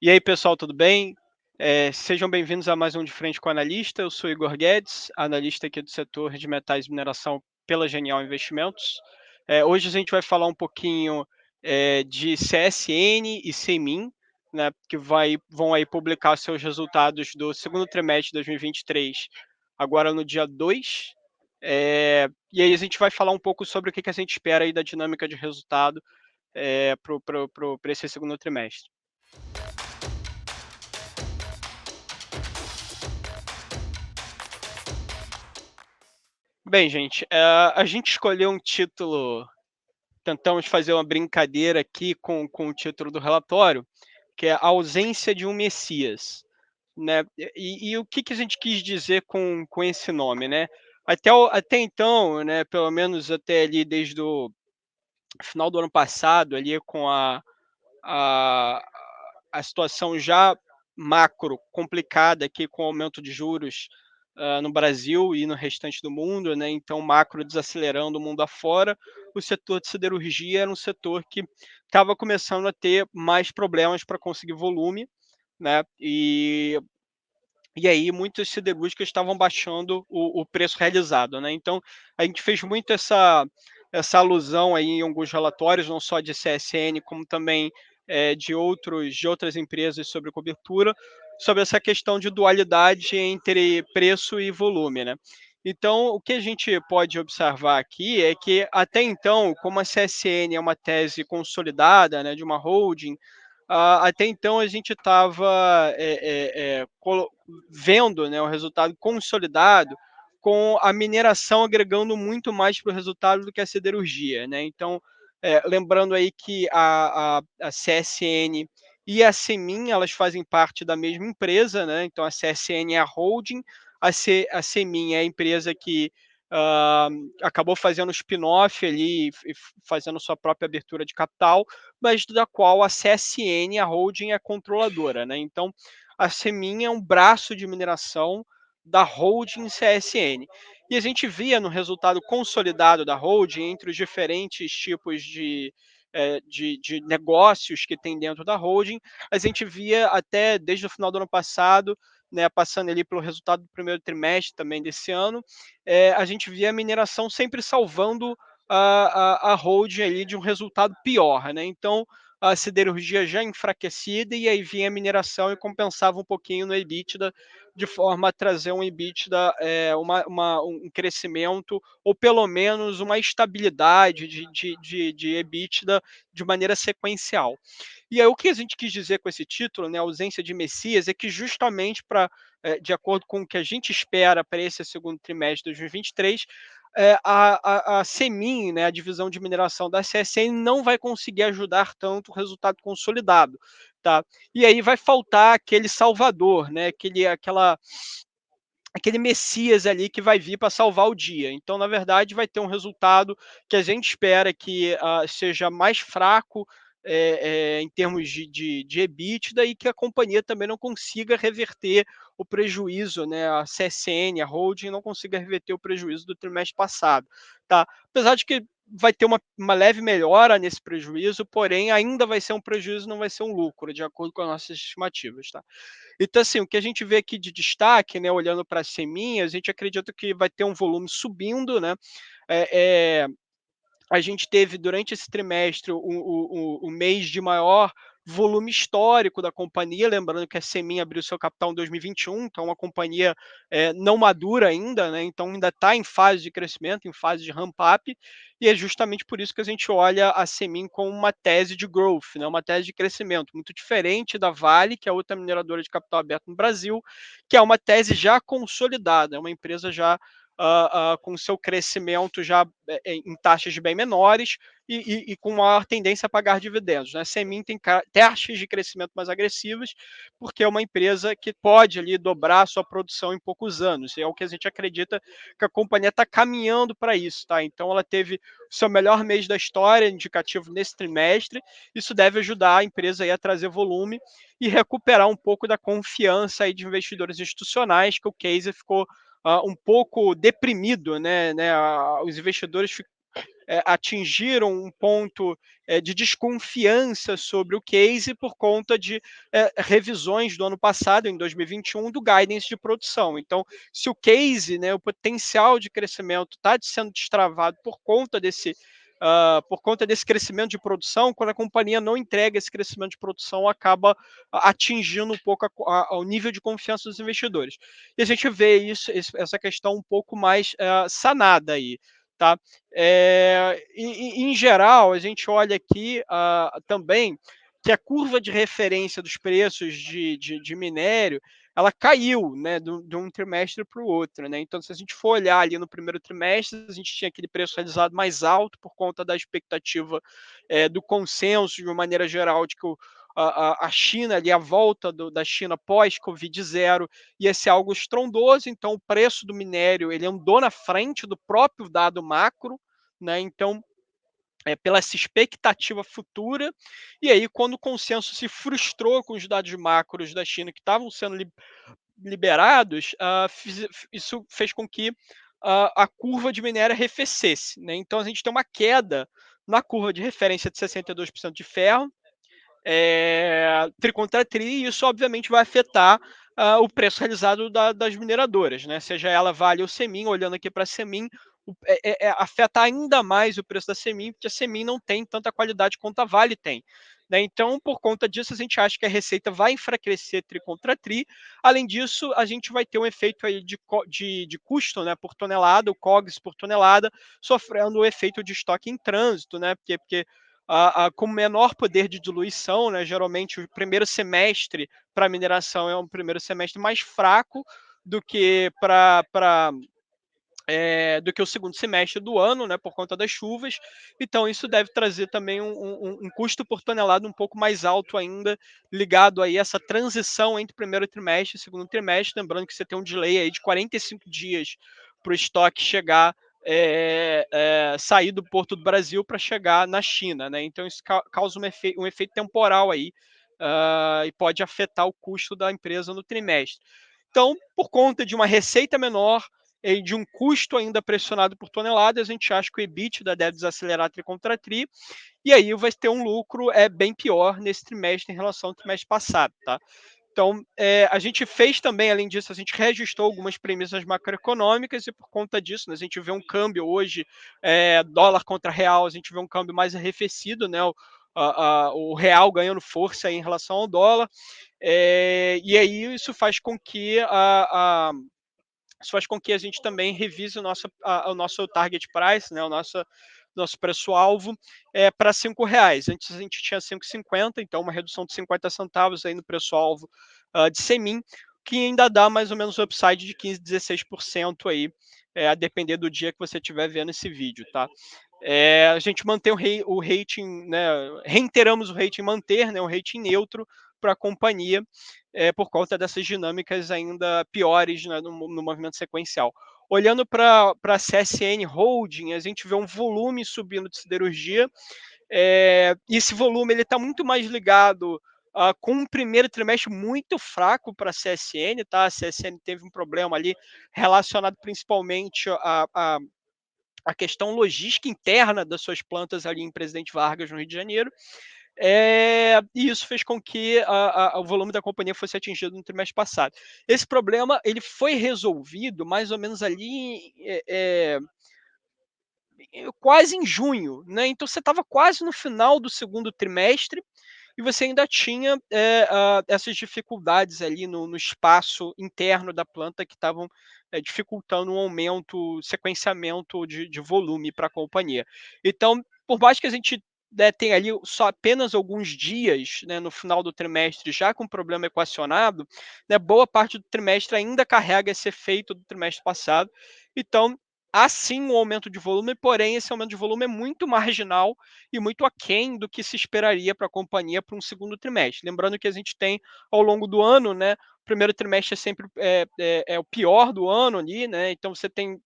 E aí, pessoal, tudo bem? Sejam bem-vindos a mais um De Frente com o Analista. Eu sou Igor Guedes, analista aqui do setor de metais e mineração pela Genial Investimentos. Hoje a gente vai falar um pouquinho de CSN e Semin, né, que vão aí publicar seus resultados do segundo trimestre de 2023, agora no dia 2. E aí a gente vai falar um pouco sobre o que a gente espera aí da dinâmica de resultado para esse segundo trimestre. Bem, gente, a gente escolheu um título, tentamos fazer uma brincadeira aqui com o título do relatório, que é A Ausência de um Messias, né. E o que a gente quis dizer com esse nome, né. Até então, né, pelo menos até ali desde o final do ano passado, ali com a a situação já macro complicada aqui com o aumento de juros, no Brasil e no restante do mundo, né, então macro desacelerando o mundo afora, o setor de siderurgia era um setor que estava começando a ter mais problemas para conseguir volume, né, e aí muitas siderúrgicas estavam baixando o preço realizado, né. Então, a gente fez muito essa alusão aí em alguns relatórios, não só de CSN, como também, de outras empresas sobre cobertura, sobre essa questão de dualidade entre preço e volume, né. Então, o que a gente pode observar aqui é que, até então, como a CSN é uma tese consolidada, né, de uma holding, até então a gente estava vendo, né, o resultado consolidado com a mineração agregando muito mais para o resultado do que a siderurgia, né. Então, lembrando aí que a CSN e a Semin, elas fazem parte da mesma empresa, né, então a CSN é a holding, a Semin é a empresa que, hã, acabou fazendo o spin-off ali e fazendo sua própria abertura de capital, mas da qual a CSN, a holding, é controladora, né. Então, a Semin é um braço de mineração da holding CSN. E a gente via no resultado consolidado da holding, entre os diferentes tipos de negócios que tem dentro da holding, a gente via até desde o final do ano passado, né, passando ali pelo resultado do primeiro trimestre também desse ano, a gente via a mineração sempre salvando a holding ali de um resultado pior, né. Então, a siderurgia já enfraquecida e aí vinha a mineração e compensava um pouquinho no EBITDA, de forma a trazer um EBITDA, um crescimento ou pelo menos uma estabilidade de EBITDA de maneira sequencial. E aí o que a gente quis dizer com esse título, né, ausência de Messias, é que justamente para, de acordo com o que a gente espera para esse segundo trimestre de 2023, a Semin, né, a divisão de mineração da CSN, não vai conseguir ajudar tanto o resultado consolidado, tá. E aí vai faltar aquele salvador, né, aquele messias ali que vai vir para salvar o dia. Então, na verdade, vai ter um resultado que a gente espera que seja mais fraco em termos de EBITDA e que a companhia também não consiga reverter o prejuízo, né? A CSN, a holding, não consiga reverter o prejuízo do trimestre passado. Tá? Apesar de que vai ter uma leve melhora nesse prejuízo, porém ainda vai ser um prejuízo, não vai ser um lucro, de acordo com as nossas estimativas. Tá? Então, assim, o que a gente vê aqui de destaque, né, olhando para a Semin, a gente acredita que vai ter um volume subindo, né? É, é, a gente teve durante esse trimestre o mês de maior volume histórico da companhia, lembrando que a Semin abriu seu capital em 2021, então é uma companhia não madura ainda, né? Então ainda está em fase de crescimento, em fase de ramp-up, e é justamente por isso que a gente olha a Semin como uma tese de growth, né? Uma tese de crescimento, muito diferente da Vale, que é outra mineradora de capital aberto no Brasil, que é uma tese já consolidada, é uma empresa já com seu crescimento já em taxas bem menores e com maior tendência a pagar dividendos. Né? A Semin tem taxas de crescimento mais agressivas, porque é uma empresa que pode ali dobrar a sua produção em poucos anos. É o que a gente acredita que a companhia está caminhando para isso. Tá? Então, ela teve o seu melhor mês da história, indicativo nesse trimestre. Isso deve ajudar a empresa aí a trazer volume e recuperar um pouco da confiança aí de investidores institucionais, que o case ficou um pouco deprimido, né, os investidores atingiram um ponto de desconfiança sobre o case por conta de revisões do ano passado, em 2021, do guidance de produção. Então, se o case, né, o potencial de crescimento está sendo destravado por conta desse crescimento de produção, quando a companhia não entrega esse crescimento de produção, acaba atingindo um pouco o nível de confiança dos investidores. E a gente vê essa questão um pouco mais sanada aí, tá? Em geral, a gente olha aqui também que a curva de referência dos preços de minério ela caiu, né, de um trimestre para o outro, né? Então, se a gente for olhar ali no primeiro trimestre, a gente tinha aquele preço realizado mais alto por conta da expectativa do consenso, de uma maneira geral, de que a China, ali, a volta da China pós-Covid zero, ia ser algo estrondoso, então o preço do minério ele andou na frente do próprio dado macro, né? Então, pela essa expectativa futura, e aí quando o consenso se frustrou com os dados macros da China que estavam sendo liberados, isso fez com que a curva de minério arrefecesse, né? Então a gente tem uma queda na curva de referência de 62% de ferro, tri contra tri, e isso obviamente vai afetar o preço realizado das mineradoras, né? Seja ela Vale ou Semin, olhando aqui para a Semin, afeta ainda mais o preço da Semin, porque a Semin não tem tanta qualidade quanto a Vale tem. Né? Então, por conta disso, a gente acha que a receita vai enfraquecer tri contra tri. Além disso, a gente vai ter um efeito aí de custo, né, por tonelada, o COGS por tonelada, sofrendo o efeito de estoque em trânsito, né? Porque com menor poder de diluição, né? Geralmente o primeiro semestre para mineração é um primeiro semestre mais fraco do que do que o segundo semestre do ano, né, por conta das chuvas. Então, isso deve trazer também um custo por tonelada um pouco mais alto ainda, ligado aí a essa transição entre primeiro trimestre e segundo trimestre. Lembrando que você tem um delay aí de 45 dias para o estoque chegar, sair do Porto do Brasil para chegar na China, né? Então, isso causa um efeito temporal aí, e pode afetar o custo da empresa no trimestre. Então, por conta de uma receita menor, e de um custo ainda pressionado por tonelada, a gente acha que o EBITDA deve desacelerar tri contra tri, e aí vai ter um lucro bem pior nesse trimestre em relação ao trimestre passado, tá? Então, a gente fez também, além disso, a gente reajustou algumas premissas macroeconômicas e por conta disso, né, a gente vê um câmbio hoje, dólar contra real, a gente vê um câmbio mais arrefecido, né, o real ganhando força em relação ao dólar, e aí isso faz com que isso faz com que a gente também revise o nosso target price, né, o nosso preço-alvo, para R$ 5. Antes a gente tinha 5,50, então uma redução de 50 centavos aí no preço-alvo de Semin, que ainda dá mais ou menos um upside de 15, 16% aí, a depender do dia que você estiver vendo esse vídeo, tá? A gente mantém o rating, né, reiteramos o rating manter, né, o rating neutro para a companhia, por conta dessas dinâmicas ainda piores, né, no movimento sequencial. Olhando para a CSN Holding, a gente vê um volume subindo de siderurgia, e esse volume está muito mais ligado com um primeiro trimestre muito fraco para a CSN, tá? A CSN teve um problema ali relacionado principalmente a questão logística interna das suas plantas ali em Presidente Vargas, no Rio de Janeiro, e isso fez com que o volume da companhia fosse atingido no trimestre passado. Esse problema ele foi resolvido mais ou menos ali quase em junho, né? Então você estava quase no final do segundo trimestre e você ainda tinha essas dificuldades ali no espaço interno da planta que estavam dificultando um aumento, sequenciamento de volume para a companhia. Então, por mais que a gente tenha ali só apenas alguns dias, né, no final do trimestre já com problema equacionado, né, boa parte do trimestre ainda carrega esse efeito do trimestre passado. Então, há sim um aumento de volume, porém esse aumento de volume é muito marginal e muito aquém do que se esperaria para a companhia para um segundo trimestre. Lembrando que a gente tem ao longo do ano, né, o primeiro trimestre é sempre o pior do ano ali, né? Então você tem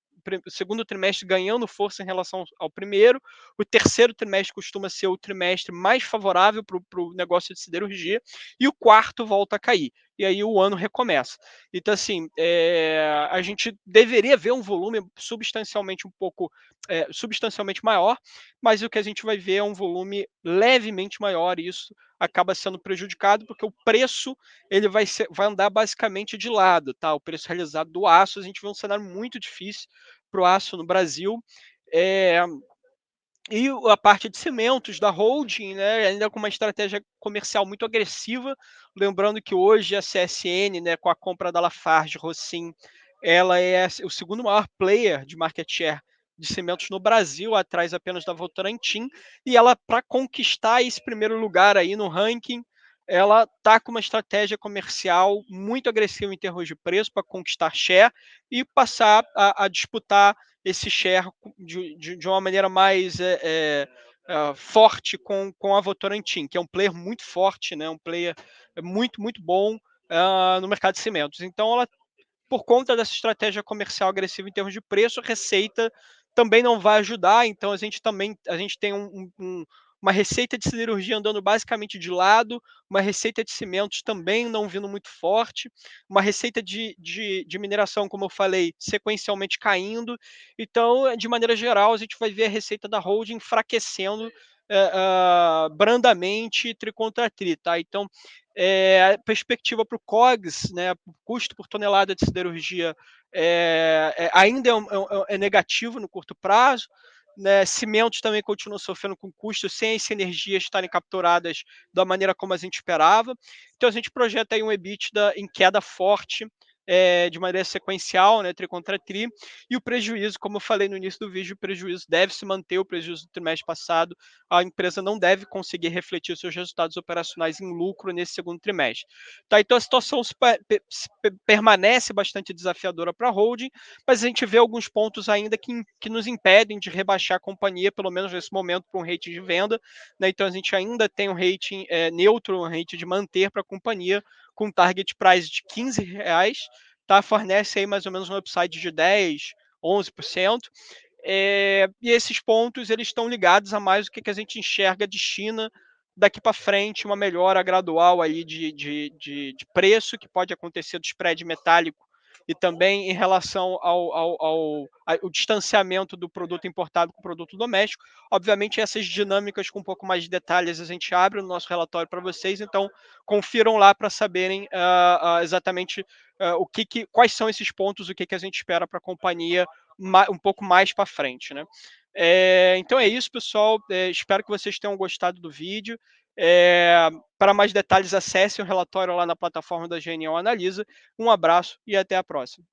o segundo trimestre ganhando força em relação ao primeiro, o terceiro trimestre costuma ser o trimestre mais favorável para o negócio de siderurgia, e o quarto volta a cair. e aí o ano recomeça. Então, assim, a gente deveria ver um volume substancialmente um pouco, substancialmente maior, mas o que a gente vai ver é um volume levemente maior, e isso acaba sendo prejudicado, porque o preço ele vai andar basicamente de lado, tá? O preço realizado do aço, a gente vê um cenário muito difícil para o aço no Brasil. É, e a parte de cimentos da holding, né, ainda com uma estratégia comercial muito agressiva, lembrando que hoje a CSN, né, com a compra da Lafarge-Holcim, ela é o segundo maior player de market share de cimentos no Brasil, atrás apenas da Votorantim, e ela, para conquistar esse primeiro lugar aí no ranking, ela tá com uma estratégia comercial muito agressiva em termos de preço para conquistar share e passar a disputar esse share de uma maneira mais forte com a Votorantim, que é um player muito forte, né, um player muito, muito bom no mercado de cimentos. Então, ela, por conta dessa estratégia comercial agressiva em termos de preço, a receita também não vai ajudar. Então, a gente tem uma receita de siderurgia andando basicamente de lado, uma receita de cimentos também não vindo muito forte, uma receita de mineração, como eu falei, sequencialmente caindo. Então, de maneira geral, a gente vai ver a receita da holding enfraquecendo brandamente tri contra tri, tá? Então, a perspectiva para o COGS, né, o custo por tonelada de siderurgia, ainda é negativo no curto prazo. Né, cimentos também continuam sofrendo com custos sem as sinergias estarem capturadas da maneira como a gente esperava. Então a gente projeta aí um EBITDA em queda forte, de maneira sequencial, né, tri contra tri, e o prejuízo, como eu falei no início do vídeo, o prejuízo deve se manter, o prejuízo do trimestre passado, a empresa não deve conseguir refletir seus resultados operacionais em lucro nesse segundo trimestre. Tá, então a situação permanece bastante desafiadora para a holding, mas a gente vê alguns pontos ainda que nos impedem de rebaixar a companhia, pelo menos nesse momento, para um rating de venda. Né? Então a gente ainda tem um rating neutro, um rating de manter para a companhia, com target price de R$ 15, tá? Fornece aí mais ou menos um upside de 10, 11%. E esses pontos eles estão ligados a mais o que a gente enxerga de China daqui para frente, uma melhora gradual aí de preço que pode acontecer do spread metálico, e também em relação ao distanciamento do produto importado com o produto doméstico. Obviamente, essas dinâmicas com um pouco mais de detalhes a gente abre no nosso relatório para vocês, então confiram lá para saberem exatamente quais são esses pontos, o que a gente espera para a companhia um pouco mais para frente, né? Então é isso, pessoal. Espero que vocês tenham gostado do vídeo. Para mais detalhes, acesse o relatório lá na plataforma da GNL Analisa. Um abraço e até a próxima.